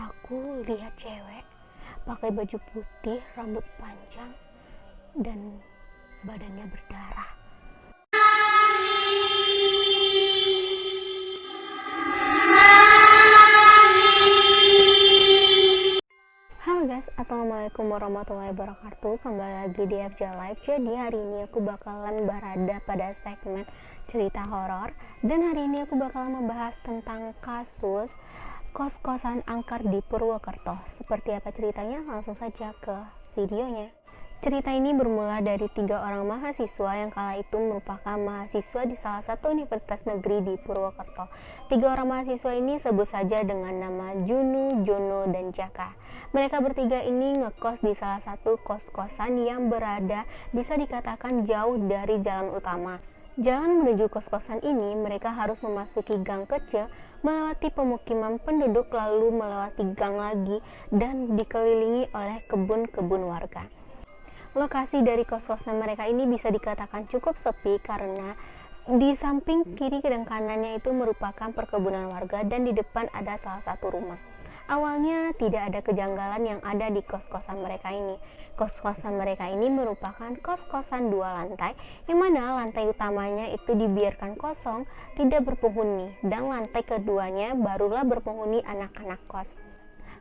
Aku lihat cewek pakai baju putih, rambut panjang, dan badannya berdarah. Halo guys, assalamualaikum warahmatullahi wabarakatuh. Kembali lagi di FJ Live. Jadi hari ini aku bakalan berada pada segmen cerita horor, dan hari ini aku bakalan membahas tentang kasus kos-kosan angker di Purwokerto. Seperti apa ceritanya? Langsung saja ke videonya. Cerita ini bermula dari 3 orang mahasiswa yang kala itu merupakan mahasiswa di salah satu universitas negeri di Purwokerto. 3 orang mahasiswa ini sebut saja dengan nama Junu, Jono, dan Jaka. Mereka bertiga ini ngekos di salah satu kos-kosan yang berada bisa dikatakan jauh dari jalan utama. Jalan menuju kos-kosan ini mereka harus memasuki gang kecil, melewati pemukiman penduduk, lalu melewati gang lagi dan dikelilingi oleh kebun-kebun warga. Lokasi dari kos-kosan mereka ini bisa dikatakan cukup sepi karena di samping kiri dan kanannya itu merupakan perkebunan warga dan di depan ada salah satu rumah. Awalnya tidak ada kejanggalan yang ada di kos-kosan mereka ini. Kos-kosan mereka ini merupakan kos-kosan 2 lantai, yang mana lantai utamanya itu dibiarkan kosong, tidak berpenghuni, dan lantai keduanya barulah berpenghuni anak-anak kos.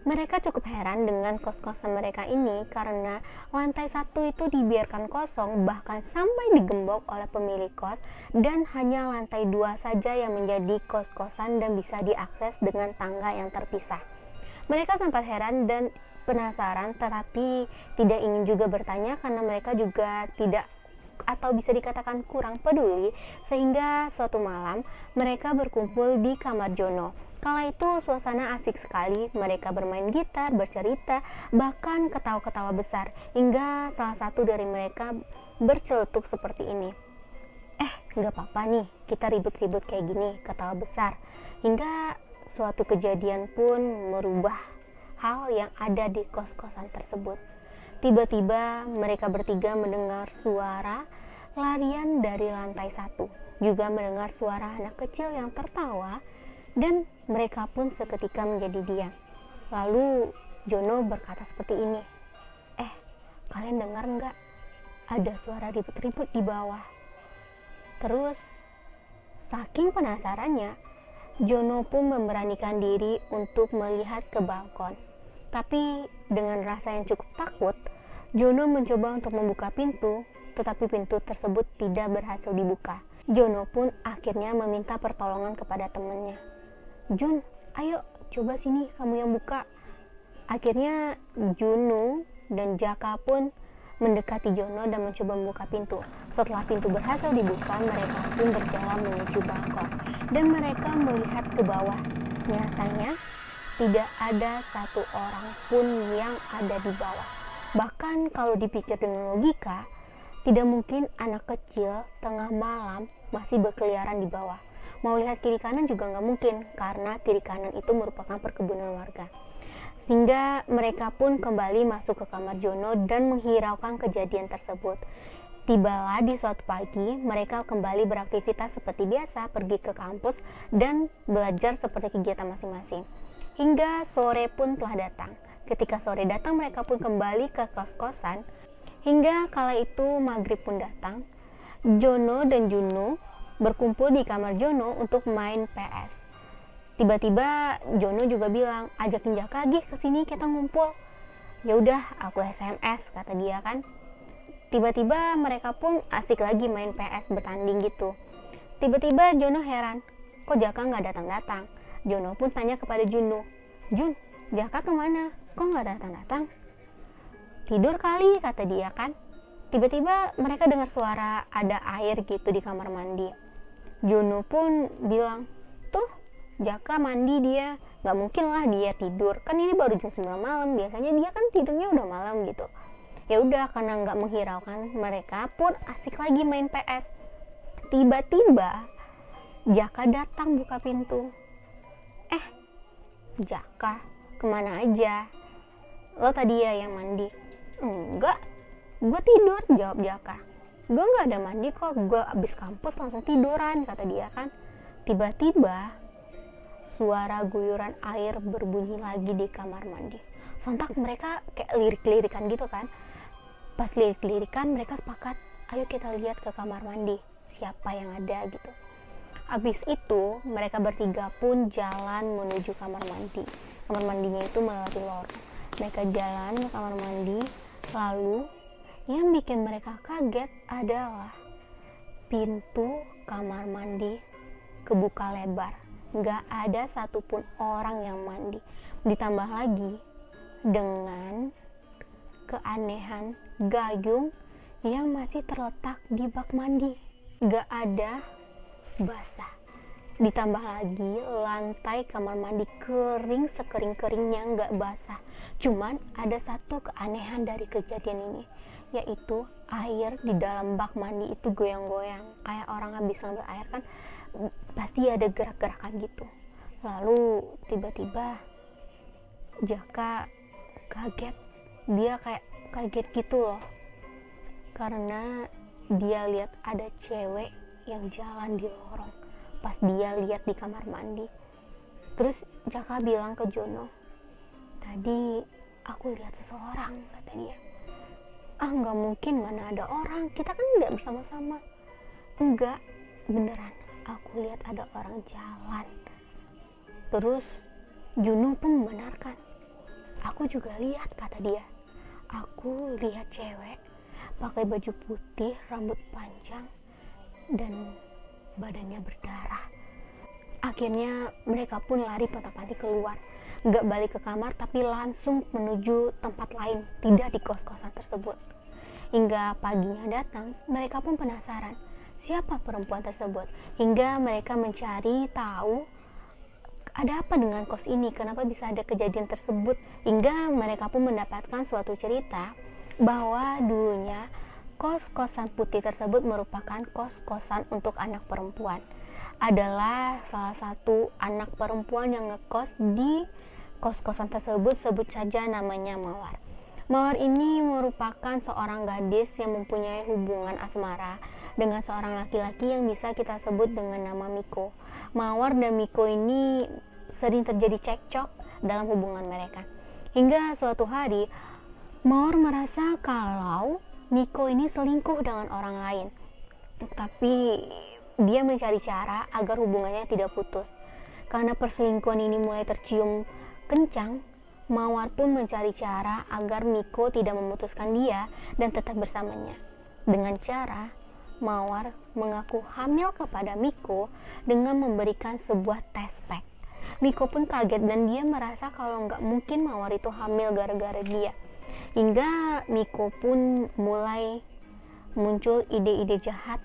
Mereka cukup heran dengan kos-kosan mereka ini karena lantai 1 itu dibiarkan kosong, bahkan sampai digembok oleh pemilik kos, dan hanya lantai 2 saja yang menjadi kos-kosan dan bisa diakses dengan tangga yang terpisah. Mereka sempat heran dan penasaran, tetapi tidak ingin juga bertanya karena mereka juga tidak atau bisa dikatakan kurang peduli, sehingga suatu malam mereka berkumpul di kamar Jono. Kala itu suasana asik sekali, mereka bermain gitar, bercerita, bahkan ketawa-ketawa besar, hingga salah satu dari mereka berceletuk seperti ini. Nggak apa-apa nih, kita ribut-ribut kayak gini, ketawa besar. Hingga suatu kejadian pun merubah hal yang ada di kos-kosan tersebut. Tiba-tiba mereka bertiga mendengar suara larian dari lantai 1, juga mendengar suara anak kecil yang tertawa, dan mereka pun seketika menjadi diam. Lalu Jono berkata seperti ini, kalian dengar nggak? Ada suara ribut-ribut di bawah. Terus saking penasarannya, Jono pun memberanikan diri untuk melihat ke balkon. Tapi dengan rasa yang cukup takut, Jono mencoba untuk membuka pintu, tetapi pintu tersebut tidak berhasil dibuka. Jono pun akhirnya meminta pertolongan kepada temannya. Jun, ayo coba sini kamu yang buka. Akhirnya Jono dan Jaka pun mendekati Jono dan mencoba membuka pintu. Setelah pintu berhasil dibuka, mereka pun berjalan menuju balkon dan mereka melihat ke bawah. Nyatanya tidak ada satu orang pun yang ada di bawah. Bahkan kalau dipikir dengan logika, tidak mungkin anak kecil tengah malam masih berkeliaran di bawah. Mau lihat kiri kanan juga nggak mungkin, karena kiri kanan itu merupakan perkebunan warga. Sehingga mereka pun kembali masuk ke kamar Jono dan menghiraukan kejadian tersebut. Tibalah di suatu pagi, mereka kembali beraktivitas seperti biasa, pergi ke kampus dan belajar seperti kegiatan masing-masing. Hingga sore pun telah datang. Ketika sore datang, mereka pun kembali ke kos-kosan. Hingga kala itu maghrib pun datang. Jono dan Juno berkumpul di kamar Jono untuk main PS. Tiba-tiba Jono juga bilang, ajakin Jaka lagi kesini kita ngumpul. Ya udah, aku SMS, kata dia kan. Tiba-tiba mereka pun asik lagi main PS, bertanding gitu. Tiba-tiba Jono heran, kok Jaka nggak datang-datang. Jono pun tanya kepada Juno, Jun, Jaka kemana? Kok nggak datang-datang? Tidur kali, kata dia kan. Tiba-tiba mereka dengar suara ada air gitu di kamar mandi. Juno pun bilang, tuh Jaka mandi dia, nggak mungkin lah dia tidur, kan ini baru jam 9 malam, biasanya dia kan tidurnya udah malam gitu. Ya udah, karena nggak menghiraukan, mereka pun asik lagi main PS. Tiba-tiba Jaka datang buka pintu. Jaka, kemana aja? Lo tadi ya yang mandi? Enggak, gue tidur, jawab Jaka. Gue nggak ada mandi kok, gue abis kampus langsung tiduran, kata dia kan. Tiba-tiba suara guyuran air berbunyi lagi di kamar mandi. Sontak mereka kayak lirik-lirikan gitu kan. Pas lirik-lirikan mereka sepakat, ayo kita lihat ke kamar mandi, siapa yang ada gitu. Habis itu mereka bertiga pun jalan menuju kamar mandi. Kamar mandinya itu melewati lorong. Mereka jalan ke kamar mandi, lalu yang bikin mereka kaget adalah pintu kamar mandi kebuka lebar. Gak ada satupun orang yang mandi. Ditambah lagi dengan keanehan gayung yang masih terletak di bak mandi. Gak ada basah. Ditambah lagi lantai kamar mandi kering sekering-keringnya, gak basah. Cuman ada satu keanehan dari kejadian ini, yaitu air di dalam bak mandi itu goyang-goyang. Kayak orang habis ngambil air kan pasti ada gerak-gerakan gitu. Lalu tiba-tiba Jaka kaget. Dia kayak kaget gitu loh, karena dia lihat ada cewek yang jalan di lorong pas dia lihat di kamar mandi. Terus Jaka bilang ke Jono, tadi aku lihat seseorang, kata dia. Nggak mungkin, mana ada orang, kita kan nggak bersama-sama. Enggak, beneran, aku lihat ada orang jalan. Terus Jono pun membenarkan, aku juga lihat, kata dia. Aku lihat cewek pakai baju putih, rambut panjang, dan badannya berdarah. Akhirnya mereka pun lari patah-patih keluar, gak balik ke kamar tapi langsung menuju tempat lain, tidak di kos-kosan tersebut. Hingga paginya datang, mereka pun penasaran siapa perempuan tersebut. Hingga mereka mencari tahu ada apa dengan kos ini, kenapa bisa ada kejadian tersebut. Hingga mereka pun mendapatkan suatu cerita bahwa dulunya kos-kosan putih tersebut merupakan kos-kosan untuk anak perempuan. Adalah salah satu anak perempuan yang ngekos di kos-kosan tersebut, sebut saja namanya Mawar. Mawar ini merupakan seorang gadis yang mempunyai hubungan asmara dengan seorang laki-laki yang bisa kita sebut dengan nama Miko. Mawar dan Miko ini sering terjadi cekcok dalam hubungan mereka. Hingga suatu hari Mawar merasa kalau Miko ini selingkuh dengan orang lain, tapi dia mencari cara agar hubungannya tidak putus. Karena perselingkuhan ini mulai tercium kencang, Mawar pun mencari cara agar Miko tidak memutuskan dia dan tetap bersamanya. Dengan cara Mawar mengaku hamil kepada Miko dengan memberikan sebuah tes pack. Miko pun kaget dan dia merasa kalau nggak mungkin Mawar itu hamil gara-gara dia. Hingga Miko pun mulai muncul ide-ide jahat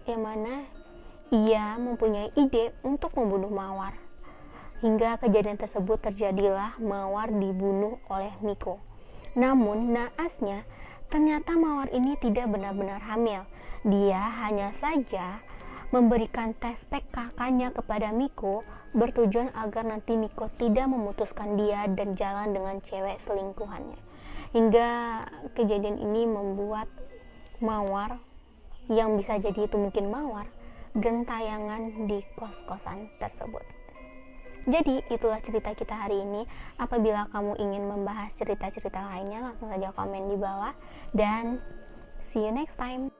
yang mana ia mempunyai ide untuk membunuh Mawar. Hingga kejadian tersebut terjadilah Mawar dibunuh oleh Miko. Namun naasnya ternyata Mawar ini tidak benar-benar hamil. Dia hanya saja memberikan tes pack kakaknya kepada Miko bertujuan agar nanti Miko tidak memutuskan dia dan jalan dengan cewek selingkuhannya. Hingga kejadian ini membuat Mawar, yang bisa jadi itu mungkin Mawar, gentayangan di kos-kosan tersebut. Jadi itulah cerita kita hari ini. Apabila kamu ingin membahas cerita-cerita lainnya, langsung saja komen di bawah. Dan see you next time.